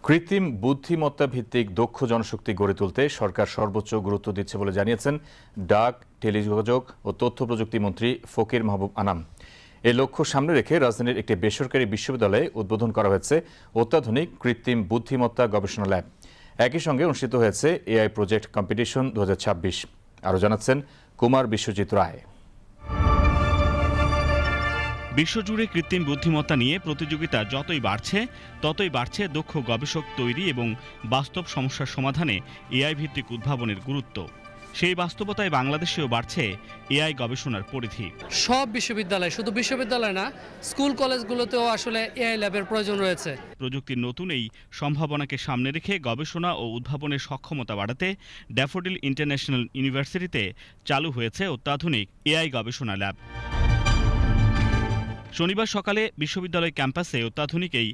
কৃত্রিম বুদ্ধিমত্তা ভিত্তিক দক্ষ জনশক্তি গড়ে তুলতে সরকার সর্বোচ্চ গুরুত্ব দিচ্ছে বলে জানিয়েছেন ডাক, টেলিযোগাযোগ ও তথ্য প্রযুক্তি মন্ত্রী ফকির মাহবুব আনাম। এই লক্ষ্য সামনে রেখে রাজধানীর একটি বেসরকারি বিশ্ববিদ্যালয়ে উদ্বোধন করা হয়েছে অত্যাধুনিক কৃত্রিম বুদ্ধিমত্তা গবেষণা ল্যাব। একই সঙ্গে অনুষ্ঠিত হয়েছে এআই প্রজেক্ট কম্পিটিশন 2026। আরও জানাচ্ছেন কুমার বিশ্বজিৎ রায়। বিশ্বজুড়ে কৃত্রিম বুদ্ধিমত্তা নিয়ে প্রতিযোগিতা যতই বাড়ছে দক্ষ গবেষক তৈরি এবং বাস্তব সমস্যার সমাধানে এআই ভিত্তিক উদ্ভাবনের গুরুত্ব। সেই বাস্তবতায় বাংলাদেশেও বাড়ছে এআই গবেষণার পরিধি। সব বিশ্ববিদ্যালয়, শুধু বিশ্ববিদ্যালয় না, স্কুল কলেজগুলোতেও আসলে এআই ল্যাবের প্রয়োজন রয়েছে। প্রযুক্তির নতুন এই সম্ভাবনাকে সামনে রেখে গবেষণা ও উদ্ভাবনের সক্ষমতা বাড়াতে ড্যাফোডিল ইন্টারন্যাশনাল ইউনিভার্সিটিতে চালু হয়েছে অত্যাধুনিক এআই গবেষণা ল্যাব। শনিবার সকালে বিশ্ববিদ্যালয় ক্যাম্পাসে অত্যাধুনিক এই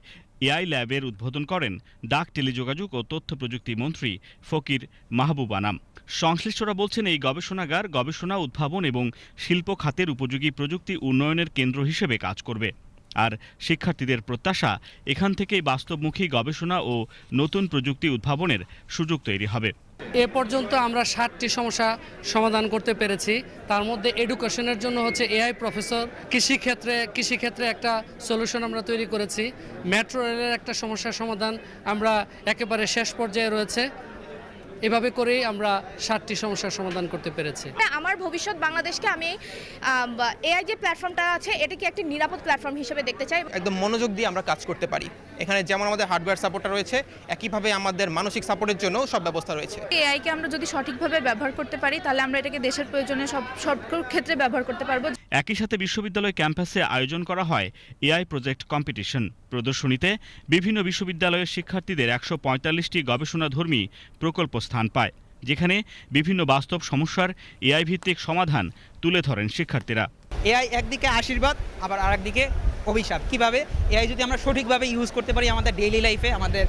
এআই ল্যাবের উদ্বোধন করেন ডাক, টেলিযোগাযোগ ও তথ্য প্রযুক্তি মন্ত্রী ফকির মাহবুব আনাম। সংশ্লিষ্টরা বলছেন, এই গবেষণাগার গবেষণা, উদ্ভাবন এবং শিল্প খাতের উপযোগী প্রযুক্তি উন্নয়নের কেন্দ্র হিসেবে কাজ করবে। আর শিক্ষার্থীদের প্রত্যাশা, এখান থেকেই বাস্তবমুখী গবেষণা ও নতুন প্রযুক্তি উদ্ভাবনের সুযোগ তৈরি হবে। এ পর্যন্ত আমরা 60টি সমস্যা সমাধান করতে পেরেছি। তার মধ্যে এডুকেশনের জন্য হচ্ছে এআই প্রফেসর, কৃষিক্ষেত্রে একটা সলিউশন আমরা তৈরি করেছি, মেট্রো রেলের একটা সমস্যার সমাধান আমরা একেবারে শেষ পর্যায়ে রয়েছে। এভাবে করেই আমরা 60টি সমস্যার সমাধান করতে পেরেছি। আমার ভবিষ্যৎ বাংলাদেশকে আমি এআই যে প্ল্যাটফর্মটা আছে এটাকে একটি নিরাপদ প্ল্যাটফর্ম হিসেবে দেখতে চাই। একদম মনোযোগ দিয়ে আমরা কাজ করতে পারি। এখানে যেমন আমাদের হার্ডওয়্যার সাপোর্টটা রয়েছে, একইভাবে আমাদের মানসিক সাপোর্টের জন্য সব ব্যবস্থা রয়েছে। এআইকে আমরা যদি সঠিকভাবে ব্যবহার করতে পারি তাহলে আমরা এটাকে দেশের প্রয়োজনে সব ক্ষেত্রে ব্যবহার করতে পারবো। একই সাথে বিশ্ববিদ্যালয় ক্যাম্পাসে আয়োজন করা হয় এআই প্রজেক্ট কম্পিটিশন। প্রদর্শনীতে বিভিন্ন বিশ্ববিদ্যালয়ের শিক্ষার্থীদের 145টি গবেষণাধর্মী প্রকল্প স্থান পায়, যেখানে বিভিন্ন বাস্তব সমস্যার এআই ভিত্তিক সমাধান তুলে ধরেন শিক্ষার্থীরা। এআই একদিকে আশীর্বাদ, আবার আরেকদিকে অভিশাপ। কিভাবে এআই যদি আমরা সঠিকভাবে ইউজ করতে পারি আমাদের ডেইলি লাইফে, আমাদের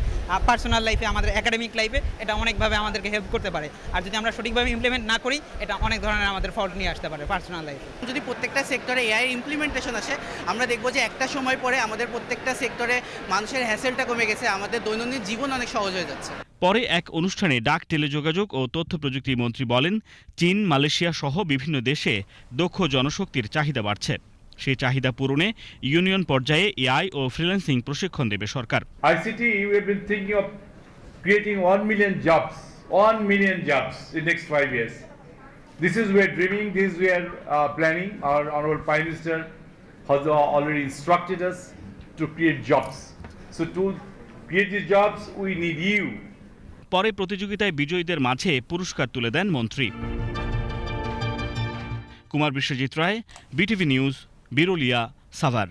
পার্সোনাল লাইফে, আমাদের একাডেমিক লাইফে, এটা অনেকভাবে আমাদেরকে হেল্প করতে পারে। আর যদি আমরা সঠিকভাবে ইমপ্লিমেন্ট না করি, এটা অনেক ধরনের আমাদের ফল্ট নিয়ে আসতে পারে পার্সোনাল লাইফে। যদি প্রত্যেকটা সেক্টরে এআই ইমপ্লিমেন্টেশন আসে, আমরা দেখব যে একটা সময় পরে আমাদের প্রত্যেকটা সেক্টরে মানুষের হ্যাসেলটা কমে গেছে, আমাদের দৈনন্দিন জীবন অনেক সহজ হয়ে যাচ্ছে। পরে এক অনুষ্ঠানে ডাক, টেলিযোগাযোগ ও তথ্য প্রযুক্তি মন্ত্রী বলেন, চীন, মালয়েশিয়া সহ বিভিন্ন দেশে দক্ষ জনশক্তির চাহিদা বাড়ছে। সেই চাহিদা পূরণে ইউনিয়ন পর্যায়ে এআই ও ফ্রিল্যান্সিং প্রশিক্ষণ দেবে সরকার। ICT, we have been thinking of creating 1 million jobs in next 5 years. This is we are dreaming, this we are planning. Our honorable Prime Minister has already instructed us to create jobs. So to create these jobs, we need you. পরে প্রতিযোগিতায় বিজয়ীদের মাঝে পুরস্কার তুলে দেন মন্ত্রী। কুমার বিশ্বজিৎ রায়, BTV news, Birulia, Savar.